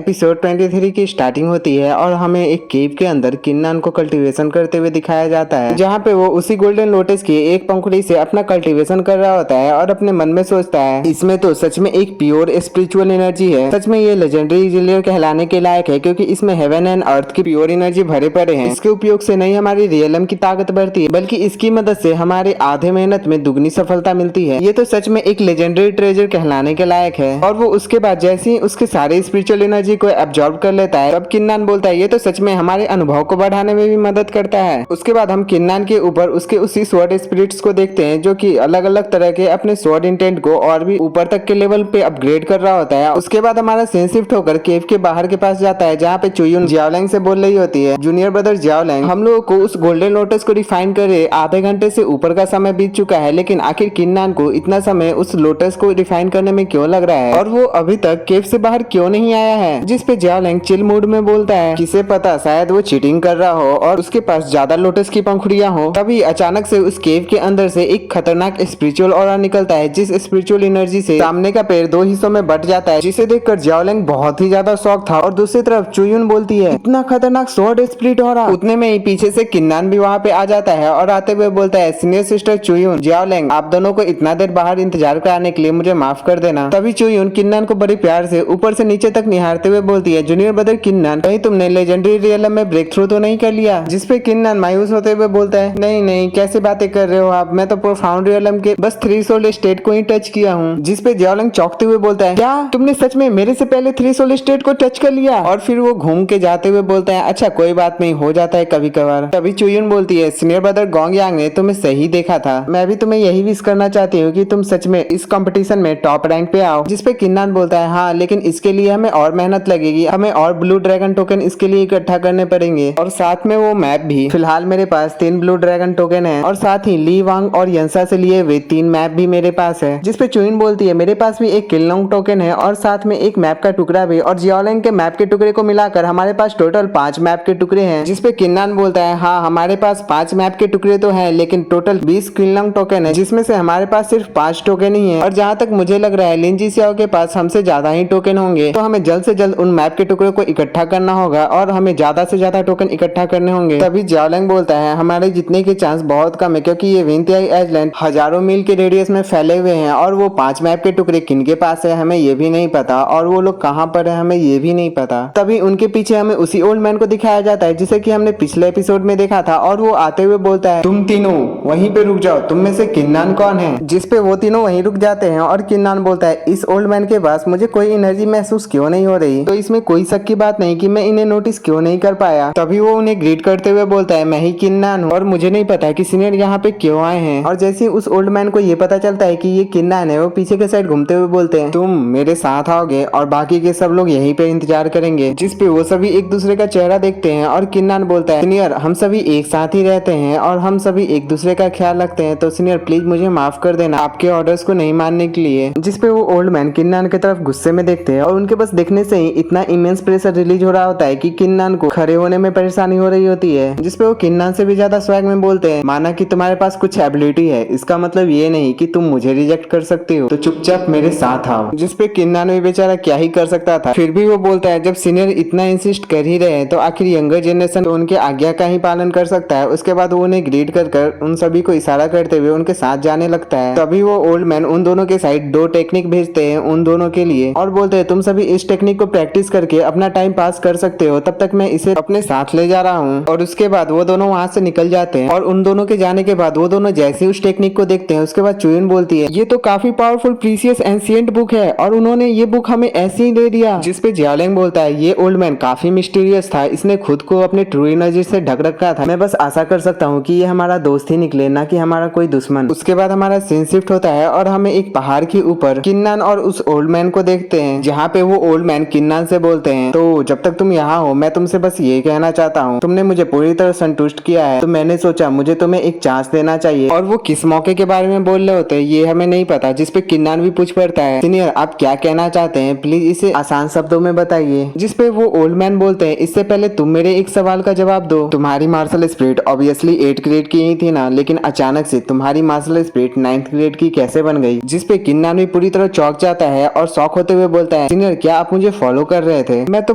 Episode 23 की starting होती है और हमें एक केव के अंदर किन्नान को कल्टीवेशन करते हुए दिखाया जाता है, जहाँ पे वो उसी गोल्डन लोटस की एक पंखुड़ी से अपना कल्टीवेशन कर रहा होता है और अपने मन में सोचता है इसमें तो सच में एक प्योर स्पिरिचुअल एनर्जी है। सच में ये लेजेंडरी इंजीनियर कहलाने के लायक है, क्योंकि इसमें हेवन एंड अर्थ की प्योर एनर्जी भरे पड़े हैं। इसके उपयोग से नहीं हमारी रियलम की ताकत बढ़ती है, बल्कि इसकी मदद से हमारे आधे मेहनत में दुगनी सफलता मिलती है। ये तो सच में एक लेजेंडरी ट्रेजर कहलाने के लायक है। और वो उसके बाद जैसे ही उसके सारे स्पिरिचुअल एनर्जी को एब्जॉर्ब कर लेता है, तब किन्नान बोलता है ये तो सच में हमारे अनुभव को बढ़ाने में भी मदद करता है। उसके बाद हम किन्नान के ऊपर उसके उसी स्वॉर्ड स्पिरिट्स को देखते हैं, जो कि अलग अलग तरह के अपने स्वॉर्ड इंटेंट को और भी ऊपर तक के लेवल पे अपग्रेड कर रहा होता है। उसके बाद हमारा सीन शिफ्ट होकर केव के बाहर के पास जाता है, जहाँ पे चुयुन जियाओलैंग से बोल रही होती है, जूनियर ब्रदर जियाओलैंग, हम लोगों को उस गोल्डन लोटस को रिफाइन करे आधे घंटे से ऊपर का समय बीत चुका है, लेकिन आखिर किन्नान को इतना समय उस लोटस को रिफाइन करने में क्यों लग रहा है और वो अभी तक केव से बाहर क्यों नहीं आया है। जिस पे जियाओलैंग चिल मूड में बोलता है किसे पता, शायद वो चीटिंग कर रहा हो और उसके पास ज्यादा लोटस की पंखुड़ियां हो। तभी अचानक से उस केव के अंदर से एक खतरनाक स्पिरिचुअल ऑरा निकलता है, जिस स्पिरिचुअल एनर्जी से सामने का पेड़ दो हिस्सों में बट जाता है, जिसे देखकर जियाओलैंग बहुत ही ज्यादा शॉक था। और दूसरी तरफ चुयुन बोलती है इतना खतरनाक स्वॉर्ड स्पिरिट ऑरा। उतने में ही पीछे से किन्नान भी वहाँ पे आ जाता है और आते हुए बोलता है सीनियर सिस्टर चुयुन, जियाओलैंग आप दोनों को इतना देर बाहर इंतजार कराने के लिए मुझे माफ कर देना। तभी चुयुन किन्नान को बड़े प्यार से ऊपर से नीचे तक निहारते हुए बोलती है जूनियर ब्रदर किन्नान, कहीं तुमने लेजेंडरी रियलम में ब्रेक थ्रू तो नहीं कर लिया। जिस पे किन्नान मायूस होते हुए बोलता है नहीं नहीं, कैसे बातें कर रहे हो आप, मैं तो प्रोफाउंड रियलम के बस थ्रेशोल्ड स्टेट को ही टच किया हूँ। जिस पे जियाओलैंग चौंकते हुए बोलता है क्या तुमने सच में मेरे से पहले थ्रेशोल्ड स्टेट को टच कर लिया। और फिर वो घूम के जाते हुए बोलता है अच्छा कोई बात नहीं, हो जाता है कभी कभार। तभी चुयुन बोलती है सीनियर ब्रदर गोंग यांग ने तुम्हें सही देखा था, मैं भी तुम्हें यही विश करना चाहती हूँ कि तुम सच में इस कंपटीशन में टॉप रैंक पे आओ। जिस पे किन्नान बोलता है हाँ, लेकिन इसके लिए हमें और मेहनत लगेगी, हमें और ब्लू ड्रैगन टोकन इसके लिए इकट्ठा करने पड़ेंगे और साथ में वो मैप भी। फिलहाल मेरे पास 3 ब्लू ड्रैगन टोकन है और साथ ही ली वांग और यंसा से लिए हुए 3 मैप भी मेरे पास है। जिस पे चुयुन बोलती है मेरे पास भी एक किलनोंग टोकन है और साथ में एक मैप का टुकड़ा भी, और जियाओलैंग के मैप के टुकड़े को मिलाकर हमारे पास टोटल 5 मैप के टुकड़े हैं। जिस पे किन्नान बोलता है हाँ हमारे पास 5 मैप के टुकड़े तो है, लेकिन टोटल 20 किलनोंग टोकन है, जिसमें से हमारे पास सिर्फ 5 टोकन ही है। और जहाँ तक मुझे लग रहा है लिन जिसियाओ के पास हमसे ज्यादा ही टोकन होंगे, तो हमें जल्द से जल्द उन मैप के टुकड़े को इकट्ठा करना होगा और हमें ज्यादा से ज्यादा टोकन इकट्ठा करने होंगे। तभी जियाओलैंग बोलता है हमारे जीतने के चांस बहुत कम है, क्योंकि ये विंतियाई आइलैंड हजारों मील के रेडियस में फैले हुए हैं और वो 5 मैप के टुकड़े किनके पास है हमें ये भी नहीं पता, और वो लोग कहाँ पर है हमें ये भी नहीं पता। तभी उनके पीछे हमें उसी ओल्ड मैन को दिखाया जाता है जिसे कि हमने पिछले एपिसोड में देखा था, और वो आते हुए बोलता है तुम तीनों वहीं पे रुक जाओ, तुम में से किन्नान कौन है। जिस पे वो तीनों वहीं रुक जाते हैं और किन्नान बोलता है इस ओल्ड मैन के पास मुझे कोई एनर्जी महसूस क्यों नहीं हो रही, तो इसमें कोई शक की बात नहीं कि मैं इन्हें नोटिस क्यों नहीं कर पाया। तभी वो उन्हें ग्रीट करते हुए बोलता है मैं ही किन्नान हूँ और मुझे नहीं पता कि सीनियर यहाँ पे क्यों आए हैं। और जैसे ही उस ओल्ड मैन को ये पता चलता है कि ये किन्नान है, वो पीछे के साइड घूमते हुए बोलते हैं तुम मेरे साथ आओगे और बाकी के सब लोग यहीं पे इंतजार करेंगे। जिस पे वो सभी एक दूसरे का चेहरा देखते हैं और किन्नान बोलता है सीनियर हम सभी एक साथ ही रहते हैं और हम सभी एक दूसरे का ख्याल रखते हैं, तो सीनियर प्लीज मुझे माफ कर देना आपके ऑर्डर्स को नहीं मानने के लिए। जिस पे वो ओल्ड मैन किन्नान की तरफ गुस्से में देखते हैं और उनके बस देखने से ही इतना इमेंस प्रेशर रिलीज हो रहा होता है कि किन्नान को खड़े होने में परेशानी हो रही होती है। जिसपे वो किन्नान से भी ज्यादा स्वैग में बोलते हैं माना कि तुम्हारे पास कुछ एबिलिटी है, इसका मतलब ये नहीं कि तुम मुझे रिजेक्ट कर सकते हो, तो चुपचाप मेरे साथ आओ। जिसपे किन्नान भी बेचारा क्या ही कर सकता था, फिर भी वो बोलता है जब सीनियर इतना इंसिस्ट कर ही रहे हैं तो आखिर यंगर जनरेशन तो उनके आज्ञा का ही पालन कर सकता है। उसके बाद वो उन्हें ग्रीट कर उन सभी को इशारा करते हुए उनके साथ जाने लगता है। तभी वो ओल्ड मैन उन दोनों के साइड 2 टेक्निक भेजते हैं उन दोनों के लिए और बोलते हैं तुम सभी इस टेक्निक को प्रैक्टिस करके अपना टाइम पास कर सकते हो, तब तक मैं इसे अपने साथ ले जा रहा हूँ। और उसके बाद वो दोनों वहाँ से निकल जाते हैं और उन दोनों के जाने के बाद वो दोनों जैसे ही उस टेक्निक को देखते हैं, उसके बाद चुयुन बोलती है ये तो काफी पावरफुल प्रीसियस एंशिएंट बुक है और उन्होंने ये बुक हमें ऐसे ही दे दिया। जिस पे जियाओलैंग बोलता है ये ओल्ड मैन काफी मिस्टीरियस था, इसने खुद को अपने ट्रू एनर्जी से ढक रखा था, मैं बस आशा कर सकता हूँ कि ये हमारा दोस्त ही निकले, ना कि हमारा कोई दुश्मन। उसके बाद हमारा सीन शिफ्ट होता है और हमें एक पहाड़ के ऊपर किन्नान और उस ओल्ड मैन को देखते हैं, जहाँ पे वो ओल्ड मैन किन्नान से बोलते हैं तो जब तक तुम यहाँ हो मैं तुमसे बस ये कहना चाहता हूँ, तुमने मुझे पूरी तरह संतुष्ट किया है, तो मैंने सोचा मुझे तुम्हें एक चांस देना चाहिए। और वो किस मौके के बारे में बोल रहे होते हैं ये हमें नहीं पता। जिस पे किन्नान भी पूछ पड़ता है सीनियर आप क्या कहना चाहते हैं, प्लीज इसे आसान शब्दों में बताइए। जिस पे वो ओल्ड मैन बोलते हैं इससे पहले तुम मेरे एक सवाल का जवाब दो, तुम्हारी martial spirit obviously 8th grade की ही थी ना, लेकिन अचानक से तुम्हारी मार्शल स्पिरिट 9th ग्रेड की कैसे बन गई। जिस पे किन्नान भी पूरी तरह चौंक जाता है और शॉक होते हुए बोलता है सीनियर क्या आप मुझे फॉलो फॉलो कर रहे थे। मैं तो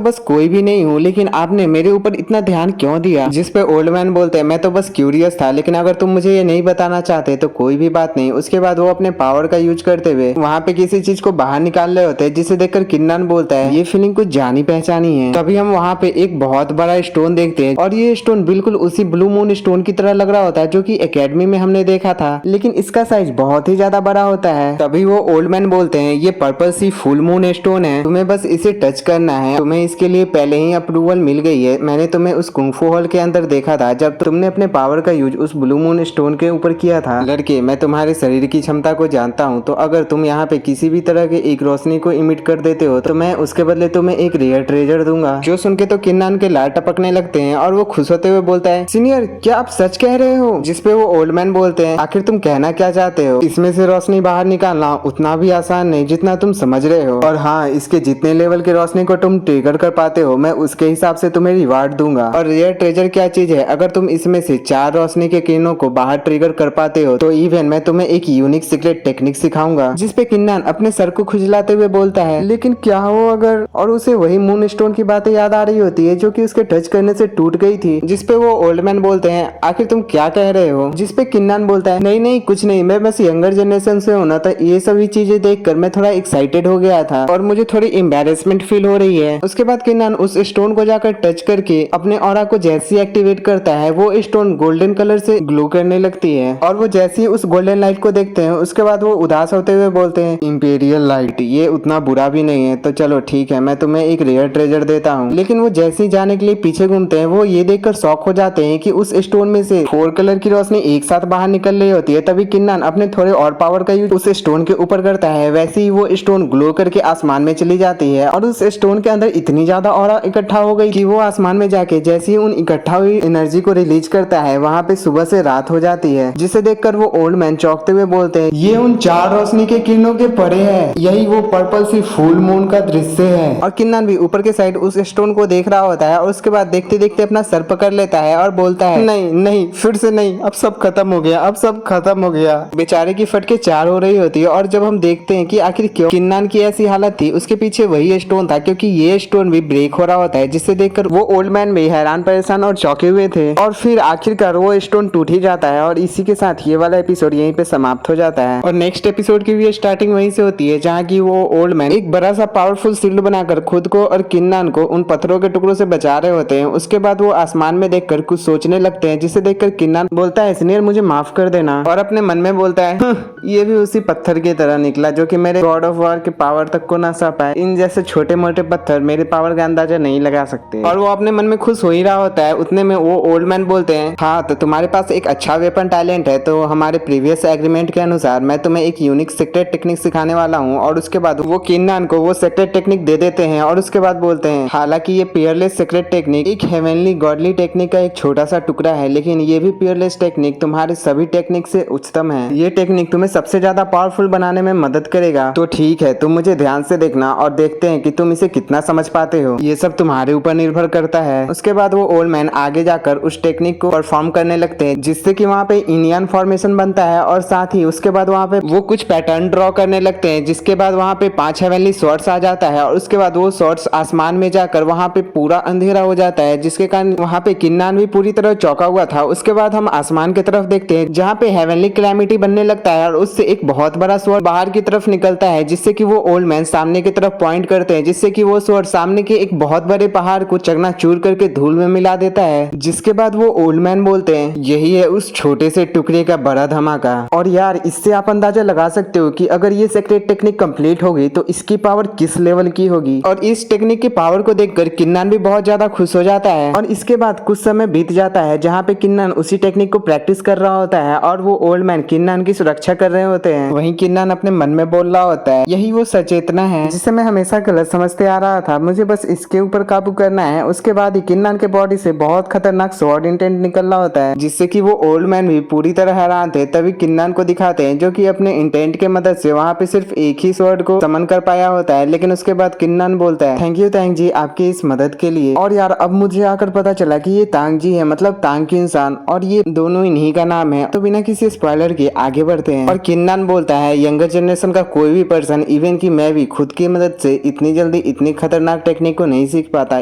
बस कोई भी नहीं हूँ, लेकिन आपने मेरे ऊपर इतना ध्यान क्यों दिया? जिस पे ओल्ड मैन बोलते हैं मैं तो बस क्यूरियस था, लेकिन अगर तुम मुझे ये नहीं बताना चाहते तो कोई भी बात नहीं। उसके बाद वो अपने पावर का यूज करते हुए वहाँ पे किसी चीज को बाहर निकाल रहे होते हैं, जिसे देखकर किन्नान बोलता है ये फीलिंग कुछ जानी पहचानी है। तभी हम वहाँ पे एक बहुत बड़ा स्टोन देखते हैं और ये स्टोन बिल्कुल उसी ब्लू मून स्टोन की तरह लग रहा होता है जो कि एकेडमी में हमने देखा था, लेकिन इसका साइज बहुत ही ज्यादा बड़ा होता है। तभी वो ओल्ड मैन बोलते हैं ये पर्पल सी फुल मून स्टोन है, तुम्हें बस इसे टच करना है, तुम्हें इसके लिए पहले ही अप्रूवल मिल गई है। मैंने तुम्हें उस कुंफू हॉल के अंदर देखा था जब तुमने अपने पावर का यूज उस ब्लू मून स्टोन के ऊपर किया था। लड़के, मैं तुम्हारे शरीर की क्षमता को जानता हूँ, तो अगर तुम यहाँ पे किसी भी तरह के एक रोशनी को इमिट कर देते हो तो मैं उसके बदले तुम्हें एक रेयर ट्रेजर दूंगा। जो सुन के तो किन्नान के लार टपकने लगते हैं और वो खुश होते हुए बोलता है सीनियर, क्या आप सच कह रहे हो? जिसपे वो ओल्ड मैन बोलते हैं आखिर तुम कहना क्या चाहते हो? इसमें से रोशनी बाहर निकालना उतना भी आसान नहीं जितना तुम समझ रहे हो, और हाँ, इसके जितने लेवल की रोशनी को तुम ट्रिगर कर पाते हो मैं उसके हिसाब से तुम्हें रिवार्ड दूंगा। और रेयर ट्रेजर क्या चीज है? अगर तुम इसमें से 4 रोशनी के किरणों को बाहर ट्रिगर कर पाते हो तो इवन मैं तुम्हें एक यूनिक सीक्रेट टेक्निक सिखाऊंगा। जिसपे किन्नान अपने सर को खुजलाते हुए बोलता है लेकिन क्या हो अगर, और उसे वही मून स्टोन की बातें याद आ रही होती है जो कि उसके टच करने से टूट गई थी। जिसपे वो ओल्ड मैन बोलते हैं आखिर तुम क्या कह रहे हो? जिसपे किन्नान बोलता है नहीं नहीं कुछ नहीं, मैं बस यंगर जनरेशन से हूं ना, तो ये सभी चीजें देखकर मैं थोड़ा एक्साइटेड हो गया था और मुझे थोड़ी एम्बेरसमेंट फील हो रही है। उसके बाद किन्नान उस स्टोन को जाकर टच करके अपने ऑरा को जैसे एक्टिवेट करता है वो स्टोन गोल्डन कलर से ग्लो करने लगती है, और वो जैसे ही उस गोल्डन लाइट को देखते हैं उसके बाद वो उदास होते हुए बोलते हैं इंपीरियल लाइट, ये उतना बुरा भी नहीं है, तो चलो ठीक है मैं तुम्हें एक रेयर ट्रेजर देता हूँ। लेकिन वो जैसे ही जाने के लिए पीछे घूमते हैं वो ये देखकर शॉक हो जाते हैं कि उस स्टोन में से 4 कलर की रोशनी एक साथ बाहर निकल रही होती है। तभी किन्नान अपने थोड़े और पावर का यूज उस स्टोन के ऊपर करता है, वैसे ही वो स्टोन ग्लो करके आसमान में चली जाती है और उस स्टोन के अंदर इतनी ज्यादा ऑरा इकट्ठा हो गई कि वो आसमान में जाके जैसे ही उन इकट्ठा हुई एनर्जी को रिलीज करता है वहाँ पे सुबह से रात हो जाती है। जिसे देखकर वो ओल्ड मैन चौंकते हुए बोलते हैं ये उन 4 रोशनी के किरणों के परे है, यही वो पर्पल सी फुल मून का दृश्य है। और किन्नान भी ऊपर के साइड उस स्टोन को देख रहा होता है और उसके बाद देखते देखते अपना सर पकड़ लेता है और बोलता है नहीं नहीं फिर से नहीं, अब सब खत्म हो गया, अब सब खत्म हो गया। बेचारे की फटके 4 हो रही होती है और जब हम देखते हैं कि आखिर क्यों किन्नान की ऐसी हालत थी उसके पीछे वही स्टोन था, क्योंकि ये स्टोन भी ब्रेक हो रहा होता है। जिससे देखकर वो ओल्ड मैन भी हैरान परेशान और चौंके हुए थे और फिर आखिरकार वो स्टोन टूट ही जाता है और इसी के साथ ये वाला एपिसोड यहीं पे समाप्त हो जाता है। और नेक्स्ट एपिसोड की भी स्टार्टिंग वहीं से होती है जहाँ की वो ओल्ड मैन एक बड़ा सा पावरफुल शील्ड बनाकर खुद को और किन्नान को उन पत्थरों के टुकड़ों से बचा रहे होते हैं। उसके बाद वो आसमान में देखकर कुछ सोचने लगते हैं, जिसे देखकर किन्नान बोलता है सीनियर मुझे माफ कर देना, और अपने मन में बोलता है ये भी उसी पत्थर की तरह निकला जो कि मेरे गॉड ऑफ वॉर के पावर तक को ना सा पाए। इन जैसे छोटे मोटे पत्थर मेरे पावर का अंदाजा नहीं लगा सकते। और वो अपने मन में खुश हो ही रहा होता है, उतने में वो ओल्ड मैन बोलते हैं हाँ तो तुम्हारे पास एक अच्छा वेपन टैलेंट है, तो हमारे प्रीवियस एग्रीमेंट के अनुसार मैं तुम्हें एक यूनिक सीक्रेट टेक्निक सिखाने वाला हूँ। और उसके बाद वो किन्नान को वो सीक्रेट टेक्निक दे देते हैं और उसके बाद बोलते हैं हालांकि ये पियरलेस सीक्रेट टेक्निक एक हेवनली गॉडली टेक्निक का एक छोटा सा टुकड़ा है, लेकिन ये भी पियरलेस टेक्निक तुम्हारे सभी टेक्निक से उच्चतम है। ये टेक्निक तुम्हें सबसे ज्यादा पावरफुल बनाने में मदद करेगा। तो ठीक है तुम मुझे ध्यान से देखना और देखते हैं कि तुम इसे कितना समझ पाते हो, ये सब तुम्हारे ऊपर निर्भर करता है। उसके बाद वो ओल्ड मैन आगे जाकर उस टेक्निक को परफॉर्म करने लगते हैं, जिससे कि वहाँ पे इंडियन फॉर्मेशन बनता है और साथ ही उसके बाद वहाँ पे वो कुछ पैटर्न ड्रॉ करने लगते हैं, जिसके बाद वहाँ पे 5 हेवनली शॉट्स आ जाता है और उसके बाद वो शॉट्स आसमान में जाकर वहाँ पे पूरा अंधेरा हो जाता है, जिसके कारण वहाँ पे किन्नान भी पूरी तरह चौंका हुआ था। उसके बाद हम आसमान की तरफ देखते हैं जहाँ पे हेवनली कैलेमिटी बनने लगता है और उससे एक बहुत बड़ा स्वॉर्ड बाहर की तरफ निकलता है, जिससे कि वो ओल्ड मैन सामने की तरफ पॉइंट करते हैं, जिससे कि वो स्वॉर्ड सामने के एक बहुत बड़े पहाड़ को चकनाचूर करके धूल में मिला देता है। जिसके बाद वो ओल्ड मैन बोलते हैं यही है उस छोटे से टुकड़े का बड़ा धमाका। और यार इससे आप अंदाजा लगा सकते हो कि अगर ये सीक्रेट टेक्निक कंप्लीट होगी तो इसकी पावर किस लेवल की होगी। और इस टेक्निक की पावर को देखकर किन्नान भी बहुत ज्यादा खुश हो जाता है। और इसके बाद कुछ समय बीत जाता है जहाँ पे किन्नान उसी टेक्निक को प्रैक्टिस कर रहा होता है और वो ओल्ड मैन किन्नान की सुरक्षा कर रहे होते हैं। वहीं किन्नान अपने मन में बोल रहा होता है यही वो सचेतना है जिसे मैं हमेशा गलत समझते आ रहा था, मुझे बस इसके ऊपर काबू करना है। उसके बाद ही किन्नान के बॉडी से बहुत खतरनाक स्वॉर्ड इंटेंट निकल रहा होता है, जिससे कि वो ओल्ड मैन भी पूरी तरह हैरान थे। तभी किन्नान को दिखाते हैं जो कि अपने इंटेंट के मदद से वहाँ पे सिर्फ एक ही स्वॉर्ड को समन कर पाया होता है। लेकिन उसके बाद किन्नान बोलता है थैंक यू जी आपकी इस मदद के लिए। और यार अब मुझे आकर पता चला कि ये तांग जी है, मतलब तांग की इंसान, और ये दोनों इन्हीं का नाम है। तो बिना किसी स्पॉइलर के आगे बढ़ते हैं। और किन्नान बोलता है यंगर जनरेशन का कोई भी पर्सन, इवन कि मैं भी खुद की मदद से इतनी जल्दी जल्दी इतनी खतरनाक टेक्निक को नहीं सीख पाता।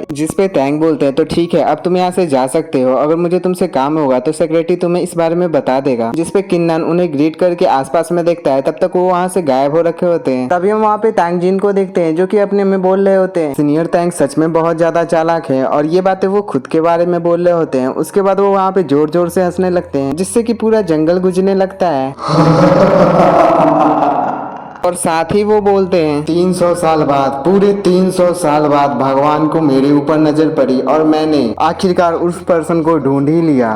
जिसपे टैंग बोलते हैं तो ठीक है, अब तुम यहाँ से जा सकते हो, अगर मुझे तुमसे काम होगा तो सेक्रेटरी तुम्हें इस बारे में बता देगा। जिसपे किन्नन उन्हें ग्रीट करके आसपास में देखता है, तब तक वो वहाँ से गायब हो रखे होते हैं। तभी हम वहाँ पे टैंग जिन को देखते हैं जो कि अपने में बोल रहे होते हैं। सीनियर टैंग सच में बहुत ज्यादा चालाक है और ये बातें वो खुद के बारे में बोल रहे होते हैं। उसके बाद वो वहाँ पे जोर जोर से हंसने लगते हैं, जिससे कि पूरा जंगल गुजरने लगता है। और साथ ही वो बोलते हैं 300 साल बाद, पूरे 300 साल बाद भगवान को मेरे ऊपर नजर पड़ी और मैंने आखिरकार उस पर्सन को ढूंढ ही लिया।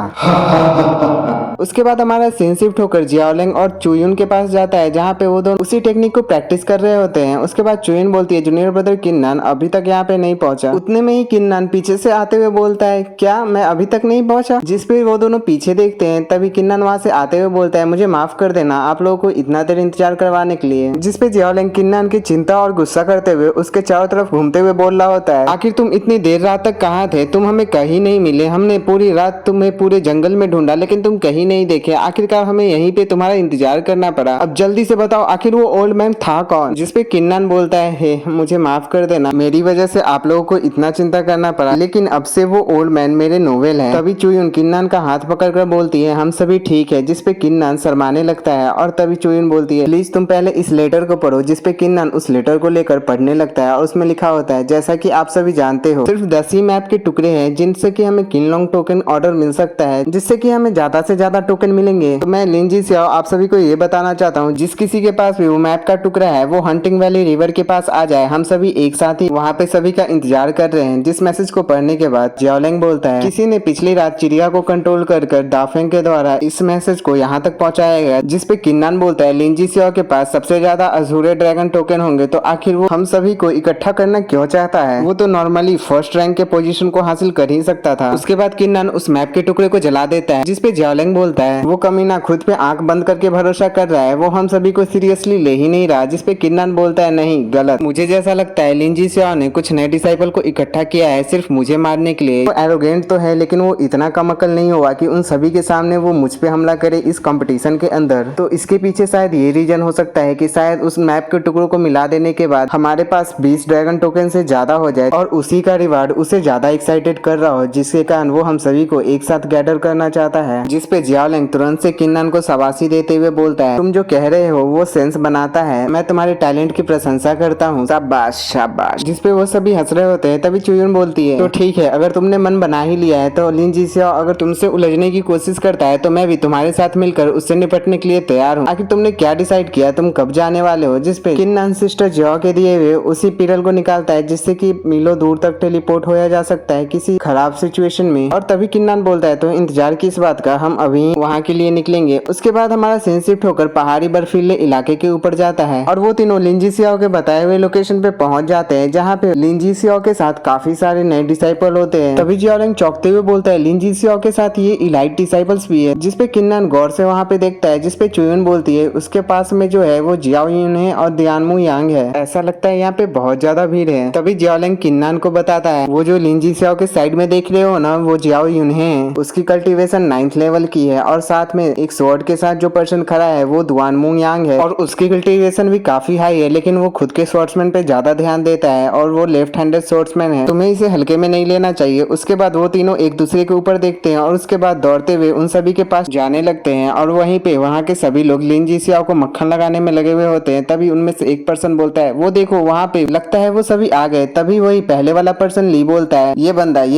उसके बाद हमारा सीन शिफ्ट होकर जियाओलिंग और चुयुन के पास जाता है, जहाँ पे वो दोनों उसी टेक्निक को प्रैक्टिस कर रहे होते हैं। उसके बाद चुयुन बोलती है जूनियर ब्रदर किन्नन अभी तक यहाँ पे नहीं पहुंचा। उतने में ही किन्नन पीछे से आते हुए बोलता है क्या मैं अभी तक नहीं पहुंचा। जिसपे वो दोनों पीछे देखते हैं, तभी किन्नन वहाँ से आते हुए बोलता है मुझे माफ कर देना आप लोगों को इतना देर इंतजार करवाने के लिए। जिसपे जियाओलिंग किन्नन की चिंता और गुस्सा करते हुए उसके चारों तरफ घूमते हुए बोल रहा होता है आखिर तुम इतनी देर रात तक कहाँ थे, तुम हमें कहीं नहीं मिले, हमने पूरी रात तुम्हें पूरे जंगल में ढूंढा लेकिन तुम कहीं नहीं देखे, आखिरकार हमें यहीं पे तुम्हारा इंतजार करना पड़ा। अब जल्दी से बताओ आखिर वो ओल्ड मैन था कौन। जिसपे किन्नन बोलता है हे मुझे माफ कर देना, मेरी वजह से आप लोगों को इतना चिंता करना पड़ा, लेकिन अब से वो ओल्ड मैन मेरे नोवेल है। तभी चुयुन किन्नन का हाथ पकड़कर बोलती है हम सभी ठीक है। जिसपे किन्नन शर्माने लगता है और तभी चुयुन बोलती है प्लीज तुम पहले इस लेटर को पढ़ो। जिसपे किन्नन उस लेटर को लेकर पढ़ने लगता है और उसमें लिखा होता है जैसा कि आप सभी जानते हो सिर्फ 10 ही मैप के टुकड़े हैं जिनसे कि हमें किनलोंग टोकन ऑर्डर मिल सकता है, जिससे कि हमें ज्यादा से ज्यादा टोकन मिलेंगे। तो मैं लिंजी सियाओ आप सभी को ये बताना चाहता हूँ जिस किसी के पास भी वो मैप का टुकड़ा है वो हंटिंग वैली रिवर के पास आ जाए, हम सभी एक साथ ही वहाँ पे सभी का इंतजार कर रहे हैं। जिस मैसेज को पढ़ने के बाद जियाओलिंग बोलता है किसी ने पिछली रात चिड़िया को कंट्रोल कर दाफेंग के द्वारा इस मैसेज को यहाँ तक पहुँचाया गया। जिसपे किन्नन बोलता है लिंजी सियाओ के पास सबसे ज्यादा अजूरे ड्रैगन टोकन होंगे तो आखिर वो हम सभी को इकट्ठा करना क्यों चाहता है, वो तो नॉर्मली फर्स्ट रैंक के पोजीशन को हासिल कर ही सकता था। उसके बाद किन्नन उस मैप के टुकड़े को जला देता है। जिसपे जियाओलिंग बोलता है वो कमीना खुद पे आंख बंद करके भरोसा कर रहा है, वो हम सभी को सीरियसली ले ही नहीं रहा। जिसपे किन्नन बोलता है नहीं गलत, मुझे जैसा लगता है लिंजी सियाओ ने कुछ नए डिसाइपल को इकट्ठा किया है सिर्फ मुझे मारने के लिए। वो एरोगेंट तो है लेकिन वो इतना कम अकल नहीं हुआ कि उन सभी के सामने वो मुझ पे हमला करे इस कंपटीशन के अंदर। तो इसके पीछे शायद ये रीजन हो सकता है कि शायद उस मैप के टुकड़ों को मिला देने के बाद हमारे पास 20 ड्रैगन टोकन से ज्यादा हो जाए और उसी का रिवार्ड उसे ज्यादा एक्साइटेड कर रहा हो, जिसके कारण वो हम सभी को एक साथ गैदर करना चाहता है। जिसपे जियाओलिंग तुरंत से किन्नन को शाबाशी देते हुए बोलता है तुम जो कह रहे हो वो सेंस बनाता है, मैं तुम्हारे टैलेंट की प्रशंसा करता हूँ, शाबाश शाबाश। जिसपे वो सभी हंस रहे होते हैं। तभी चुयुन बोलती है तो ठीक है अगर तुमने मन बना ही लिया है तो लिंजी सियाओ अगर तुमसे उलझने की कोशिश करता है तो मैं भी तुम्हारे साथ मिलकर उससे निपटने के लिए तैयार हूँ। आखिर तुमने क्या डिसाइड किया, तुम कब जाने वाले हो। जिसपे किन्नन सिस्टर जियाओ के दिए हुए उसी पिरल को निकालता है जिससे कि मीलों दूर तक टेलीपोर्ट होया जा सकता है किसी खराब सिचुएशन में। और तभी किन्नन बोलता है तो इंतजार किस बात का, हम अभी वहाँ के लिए निकलेंगे। उसके बाद हमारा सीन शिफ्ट होकर पहाड़ी बर्फीले इलाके के ऊपर जाता है और वो तीनों लिंजी सियाओ के बताए हुए लोकेशन पे पहुंच जाते हैं, जहाँ पे लिंजी सियाओ के साथ काफी सारे नए डिसाइपल होते हैं। तभी जियाओलिंग चौंकते हुए बोलता है लिंजी सियाओ के साथ ये इलाइट डिसाइपल्स भी है। जिसपे किन्नन गौर से वहाँ पे देखता है। जिसपे चुयुन बोलती है उसके पास में जो है वो जियाओ युन है और दियानमू यांग है, ऐसा लगता है यहाँ पे बहुत ज्यादा भीड़ है। तभी जियाओलिंग किन्नन को बताता है वो जो लिंजी सियाओ के साइड में देख रहे हो ना वो जियाओ युन है, उसकी कल्टीवेशन 9th लेवल की है और साथ में एक स्वॉर्ड के साथ जो पर्सन खड़ा है वो दुआनमू यांग है और उसकी कल्टीवेशन भी काफी हाई है, लेकिन वो खुद के स्वॉर्ड्समैन पे ज्यादा ध्यान देता है और वो लेफ्ट हैंडेड स्वॉर्ड्समैन है, तुम्हें इसे हल्के में नहीं लेना चाहिए। उसके बाद वो तीनों एक दूसरे के ऊपर देखते हैं और उसके बाद दौड़ते हुए उन सभी के पास जाने लगते हैं और वहीं पे वहाँ के सभी लोग लिंजी सियाओ को मक्खन लगाने में लगे हुए होते हैं। तभी उनमें से एक पर्सन बोलता है वो देखो वहाँ पे लगता है वो सभी आ गए। तभी वही पहले वाला पर्सन ली बोलता है ये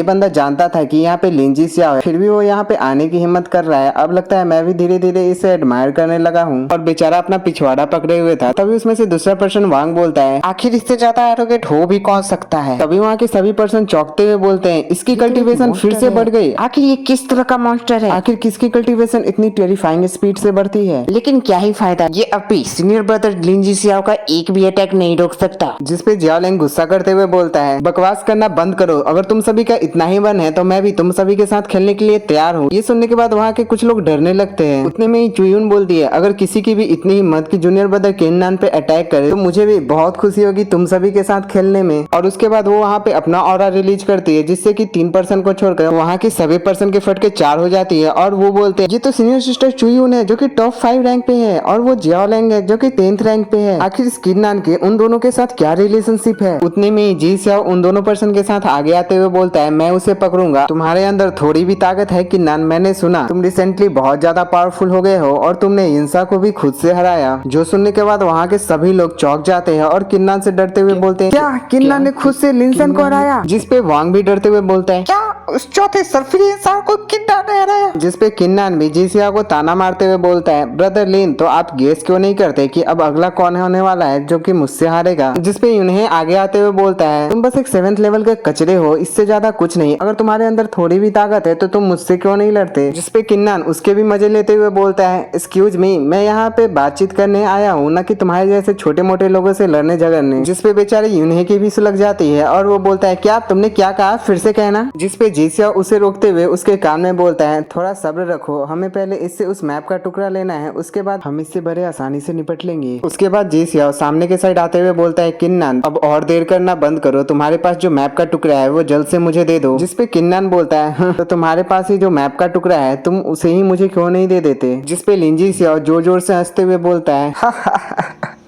बंदा जानता था कि यहाँ पे लिंजी सियाओ है, फिर भी वो यहाँ पे आने की हिम्मत कर रहा है। अब लगता है मैं भी धीरे धीरे इसे एडमायर करने लगा हूँ। और बेचारा अपना पिछवाड़ा पकड़े हुए था। तभी उसमें से दूसरा पर्सन वांग बोलता है आखिर इससे ज्यादा एरोगेंट हो भी कौन सकता है। तभी वहाँ के सभी पर्सन चौंकते हुए बोलते हैं इसकी कल्टीवेशन फिर से बढ़ गई, आखिर ये किस तरह का मॉन्स्टर है, आखिर किसकी कल्टीवेशन इतनी टेरिफाइंग स्पीड से बढ़ती है। लेकिन क्या ही फायदा, ये अब भी सीनियर ब्रदर लिंजी सियाओ का एक भी अटैक नहीं रोक सकता। जिसपे जियाओलिंग गुस्सा करते हुए बोलता है बकवास करना बंद करो, अगर तुम सभी का इतना ही मन है तो मैं भी तुम सभी के साथ खेलने के लिए तैयार हूँ। ये सुनने के बाद वहाँ के कुछ लोग डरने लगते हैं। उतने में ही चुयुन बोलती है अगर किसी की भी इतनी हिम्मत की जूनियर ब्रदर किन्नन पे अटैक करे तो मुझे भी बहुत खुशी होगी तुम सभी के साथ खेलने में। और उसके बाद वो वहाँ पे अपना ऑरा रिलीज करती है जिससे कि 3 पर्सन को छोड़कर वहाँ के सभी पर्सन के फटके 4 हो जाती है। और वो बोलते हैं ये तो सीनियर सिस्टर चुयुन है जो कि टॉप 5 रैंक पे है और वो जियाओलिंग है जो कि 10th 9th रैंक पे है। आखिर इस किन्नान के उन दोनों के साथ क्या रिलेशनशिप है। उतने में जी सियाओ उन दोनों पर्सन के साथ आगे आते हुए बोलता है, मैं उसे पकड़ूंगा, तुम्हारे अंदर थोड़ी भी ताकत है किन्नान। मैंने सुना तुम रिसेंटली बहुत ज्यादा पावरफुल हो गए हो और तुमने हिंसा को भी खुद से हराया। जो सुनने के बाद वहाँ के सभी लोग चौंक जाते हैं और किन्नान से डरते हुए बोलते हैं, क्या किन्नान ने खुद से लिनसन को हराया। जिस पे वांग भी डरते हुए बोलता है, क्या उस चौथे सरफरी इंसान को किन्नान ने हराया। जिस पे किन्नान भी जी सियाओ को ताना मारते हुए बोलता है, ब्रदर लिन तो आप गेस क्यों नहीं करते कि अब अगला कौन होने वाला है जो कि मुझसे हारेगा। जिस पे उन्हें आगे आते हुए बोलता है, तुम बस एक 7th लेवल के कचरे हो, इससे ज्यादा कुछ नहीं। अगर तुम्हारे अंदर थोड़ी भी ताकत है तो तुम मुझसे क्यों नहीं लड़ते। जिस पे किन्नान उसके भी मजे लेते हुए बोलता है, एक्सक्यूज मी, मैं यहाँ पे बातचीत करने आया हूँ, न कि तुम्हारे जैसे छोटे मोटे लोगों से लड़ने झगड़ने। जिस पे बेचारे यूनहे की भी सुलग जाती है और वो बोलता है, क्या तुमने क्या कहा, फिर से कहना। जिस पे जी सियाओ उसे रोकते हुए उसके कान में बोलता है, थोड़ा सब्र रखो, हमें पहले इससे उस मैप का टुकड़ा लेना है, उसके बाद हम इससे बड़े आसानी से निपट लेंगे। उसके बाद जी सियाओ सामने के साइड आते हुए बोलता है, किन्नान अब और देर करना बंद करो, तुम्हारे पास जो मैप का टुकड़ा है वो जल्द से मुझे दे दो। जिस पे किन्नान बोलता है, तो तुम्हारे पास ही जो मैप का टुकड़ा है तुम उसे ही मुझे क्यों नहीं दे देते। जिस पे लिन जी सियाओ जोर जोर से हंसते हुए बोलता है,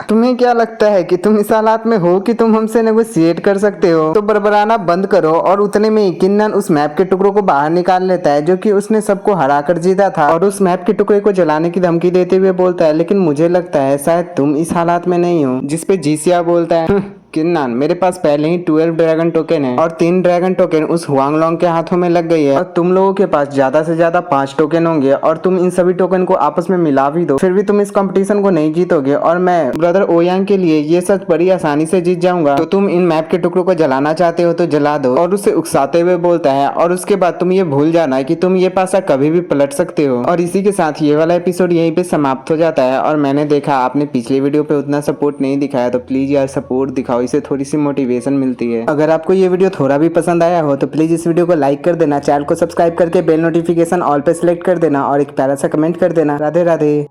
तुम्हें क्या लगता है कि तुम इस हालात में हो कि तुम हमसे नेगोशिएट कर सकते हो, तो बरबराना बंद करो। और उतने में ही किन्नान उस मैप के टुकड़ों को बाहर निकाल लेता है जो कि उसने सबको हरा कर जीता था और उस मैप के टुकड़े को जलाने की धमकी देते हुए बोलता है, लेकिन मुझे लगता है शायद तुम इस हालात में नहीं हो। जिस पे जी सियाओ बोलता है, किन्नान मेरे पास पहले ही 12 ड्रैगन टोकन है और 3 ड्रैगन टोकन उस हुआंगलोंग के हाथों में लग गई है और तुम लोगों के पास ज्यादा से ज्यादा 5 टोकन होंगे और तुम इन सभी टोकन को आपस में मिला भी दो, फिर भी तुम इस कंपटीशन को नहीं जीतोगे और मैं ब्रदर ओयांग के लिए ये सच बड़ी आसानी से जीत जाऊंगा। तो तुम इन मैप के टुकड़ों को जलाना चाहते हो तो जला दो। और उसे उकसाते हुए बोलता है, और उसके बाद तुम ये भूल जाना कि तुम ये पासा कभी भी पलट सकते हो। और इसी के साथ ये वाला एपिसोड यहीं पे समाप्त हो जाता है। और मैंने देखा आपने पिछले वीडियो पे उतना सपोर्ट नहीं दिखाया, तो प्लीज यार सपोर्ट दिखाओ, इसे थोड़ी सी मोटिवेशन मिलती है। अगर आपको ये वीडियो थोड़ा भी पसंद आया हो तो प्लीज इस वीडियो को लाइक कर देना, चैनल को सब्सक्राइब करके बेल नोटिफिकेशन ऑल पे सिलेक्ट कर देना और एक प्यारा सा कमेंट कर देना। राधे राधे।